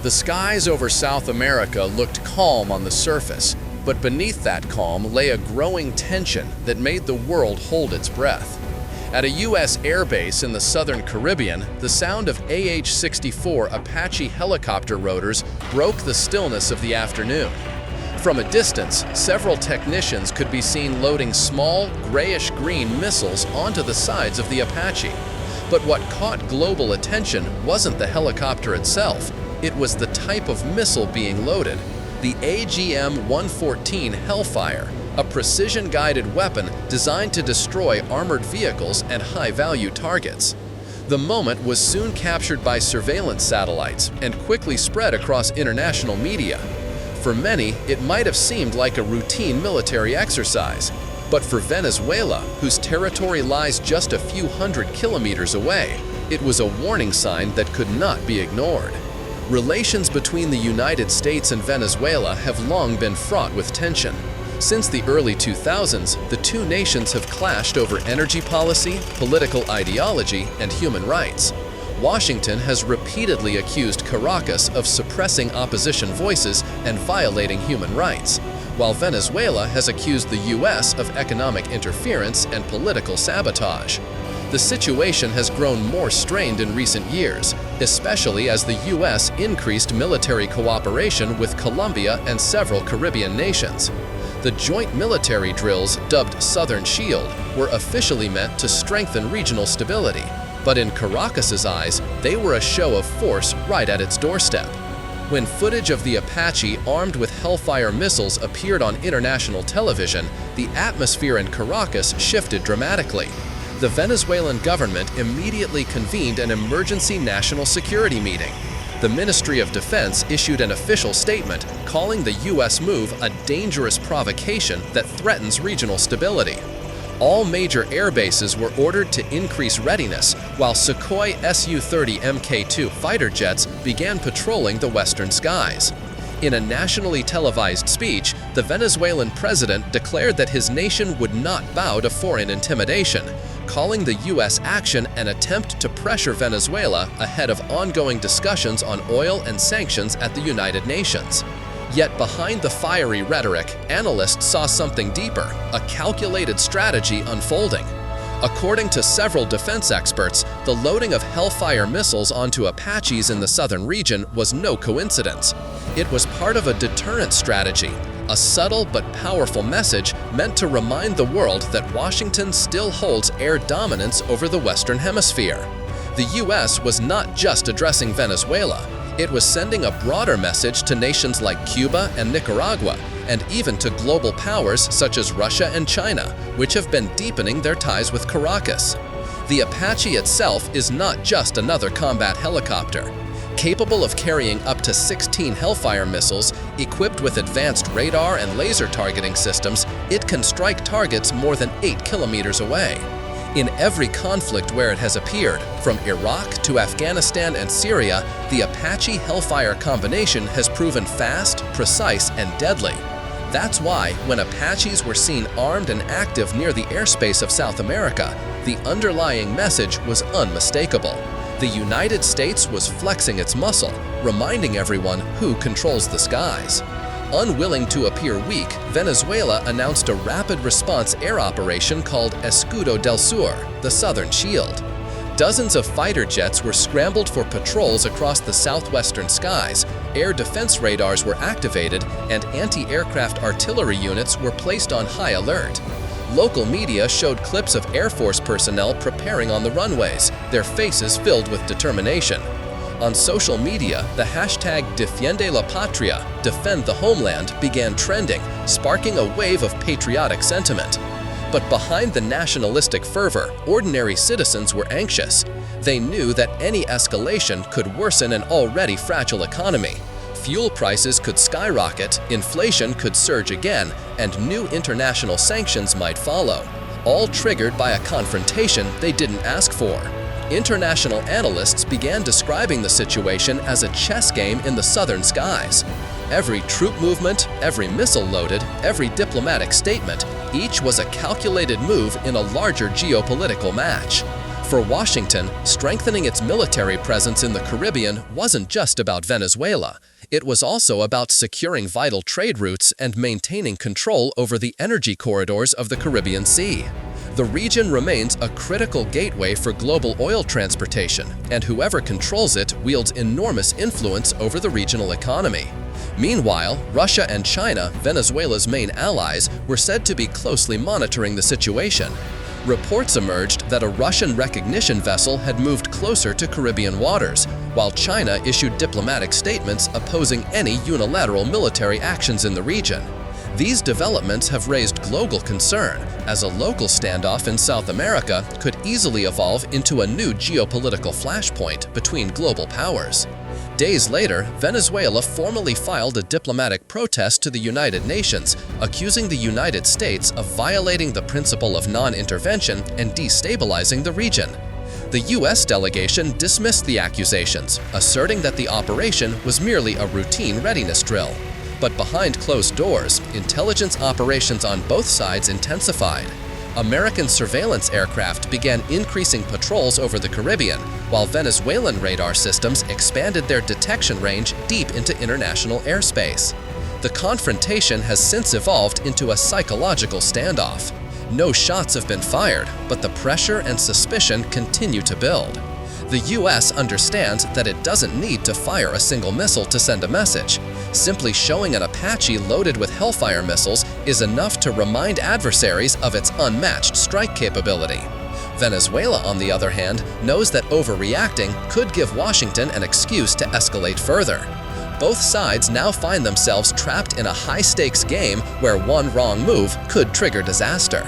The skies over South America looked calm on the surface, but beneath that calm lay a growing tension that made the world hold its breath. At a U.S. airbase in the southern Caribbean, the sound of AH-64 Apache helicopter rotors broke the stillness of the afternoon. From a distance, several technicians could be seen loading small, grayish-green missiles onto the sides of the Apache. But what caught global attention wasn't the helicopter itself, it was the type of missile being loaded, the AGM-114 Hellfire, a precision-guided weapon designed to destroy armored vehicles and high-value targets. The moment was soon captured by surveillance satellites and quickly spread across international media. For many, it might have seemed like a routine military exercise, but for Venezuela, whose territory lies just a few hundred kilometers away, it was a warning sign that could not be ignored. Relations between the United States and Venezuela have long been fraught with tension. Since the early 2000s, the two nations have clashed over energy policy, political ideology, and human rights. Washington has repeatedly accused Caracas of suppressing opposition voices and violating human rights, while Venezuela has accused the U.S. of economic interference and political sabotage. The situation has grown more strained in recent years, especially as the U.S. increased military cooperation with Colombia and several Caribbean nations. The joint military drills, dubbed Southern Shield, were officially meant to strengthen regional stability, but in Caracas's eyes, they were a show of force right at its doorstep. When footage of the Apache armed with Hellfire missiles appeared on international television, the atmosphere in Caracas shifted dramatically. The Venezuelan government immediately convened an emergency national security meeting. The Ministry of Defense issued an official statement calling the U.S. move a dangerous provocation that threatens regional stability. All major air bases were ordered to increase readiness, while Sukhoi Su-30 Mk-2 fighter jets began patrolling the western skies. In a nationally televised speech, the Venezuelan president declared that his nation would not bow to foreign intimidation, calling the U.S. action an attempt to pressure Venezuela ahead of ongoing discussions on oil and sanctions at the United Nations. Yet behind the fiery rhetoric, analysts saw something deeper, a calculated strategy unfolding. According to several defense experts, the loading of Hellfire missiles onto Apaches in the southern region was no coincidence. It was part of a deterrence strategy, a subtle but powerful message meant to remind the world that Washington still holds air dominance over the Western Hemisphere. The U.S. was not just addressing Venezuela, it was sending a broader message to nations like Cuba and Nicaragua, and even to global powers such as Russia and China, which have been deepening their ties with Caracas. The Apache itself is not just another combat helicopter. Capable of carrying up to 16 Hellfire missiles, equipped with advanced radar and laser targeting systems, it can strike targets more than 8 kilometers away. In every conflict where it has appeared, from Iraq to Afghanistan and Syria, the Apache Hellfire combination has proven fast, precise, and deadly. That's why, when Apaches were seen armed and active near the airspace of South America, the underlying message was unmistakable. The United States was flexing its muscle, reminding everyone who controls the skies. Unwilling to appear weak, Venezuela announced a rapid response air operation called Escudo del Sur, the Southern Shield. Dozens of fighter jets were scrambled for patrols across the southwestern skies, air defense radars were activated, and anti-aircraft artillery units were placed on high alert. Local media showed clips of Air Force personnel preparing on the runways, their faces filled with determination. On social media, the hashtag Defiende la Patria, defend the homeland, began trending, sparking a wave of patriotic sentiment. But behind the nationalistic fervor, ordinary citizens were anxious. They knew that any escalation could worsen an already fragile economy. Fuel prices could skyrocket, inflation could surge again, and new international sanctions might follow, all triggered by a confrontation they didn't ask for. International analysts began describing the situation as a chess game in the southern skies. Every troop movement, every missile loaded, every diplomatic statement, each was a calculated move in a larger geopolitical match. For Washington, strengthening its military presence in the Caribbean wasn't just about Venezuela. It was also about securing vital trade routes and maintaining control over the energy corridors of the Caribbean Sea. The region remains a critical gateway for global oil transportation, and whoever controls it wields enormous influence over the regional economy. Meanwhile, Russia and China, Venezuela's main allies, were said to be closely monitoring the situation. Reports emerged that a Russian recognition vessel had moved closer to Caribbean waters, while China issued diplomatic statements opposing any unilateral military actions in the region. These developments have raised global concern, as a local standoff in South America could easily evolve into a new geopolitical flashpoint between global powers. Days later, Venezuela formally filed a diplomatic protest to the United Nations, accusing the United States of violating the principle of non-intervention and destabilizing the region. The U.S. delegation dismissed the accusations, asserting that the operation was merely a routine readiness drill. But behind closed doors, intelligence operations on both sides intensified. American surveillance aircraft began increasing patrols over the Caribbean, while Venezuelan radar systems expanded their detection range deep into international airspace. The confrontation has since evolved into a psychological standoff. No shots have been fired, but the pressure and suspicion continue to build. The U.S. understands that it doesn't need to fire a single missile to send a message. Simply showing an Apache loaded with Hellfire missiles is enough to remind adversaries of its unmatched strike capability. Venezuela, on the other hand, knows that overreacting could give Washington an excuse to escalate further. Both sides now find themselves trapped in a high-stakes game where one wrong move could trigger disaster.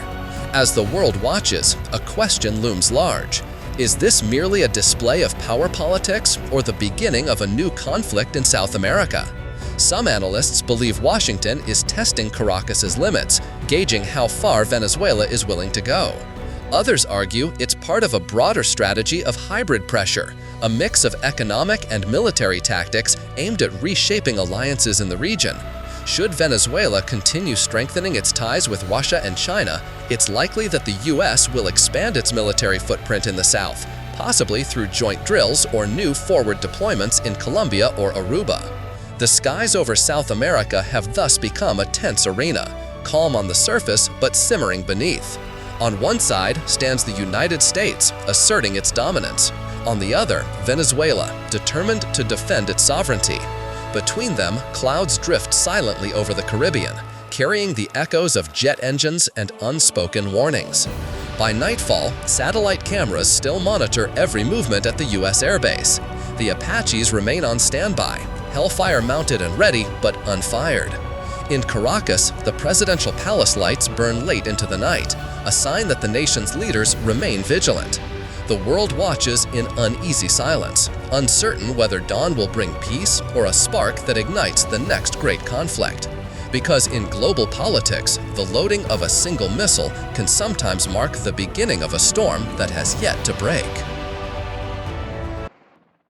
As the world watches, a question looms large. Is this merely a display of power politics or the beginning of a new conflict in South America? Some analysts believe Washington is testing Caracas's limits, gauging how far Venezuela is willing to go. Others argue it's part of a broader strategy of hybrid pressure, a mix of economic and military tactics aimed at reshaping alliances in the region. Should Venezuela continue strengthening its ties with Russia and China, it's likely that the U.S. will expand its military footprint in the south, possibly through joint drills or new forward deployments in Colombia or Aruba. The skies over South America have thus become a tense arena, calm on the surface but simmering beneath. On one side stands the United States, asserting its dominance. On the other, Venezuela, determined to defend its sovereignty. Between them, clouds drift silently over the Caribbean, carrying the echoes of jet engines and unspoken warnings. By nightfall, satellite cameras still monitor every movement at the U.S. airbase. The Apaches remain on standby, Hellfire mounted and ready, but unfired. In Caracas, the presidential palace lights burn late into the night, a sign that the nation's leaders remain vigilant. The world watches in uneasy silence, uncertain whether dawn will bring peace or a spark that ignites the next great conflict. Because in global politics, the loading of a single missile can sometimes mark the beginning of a storm that has yet to break.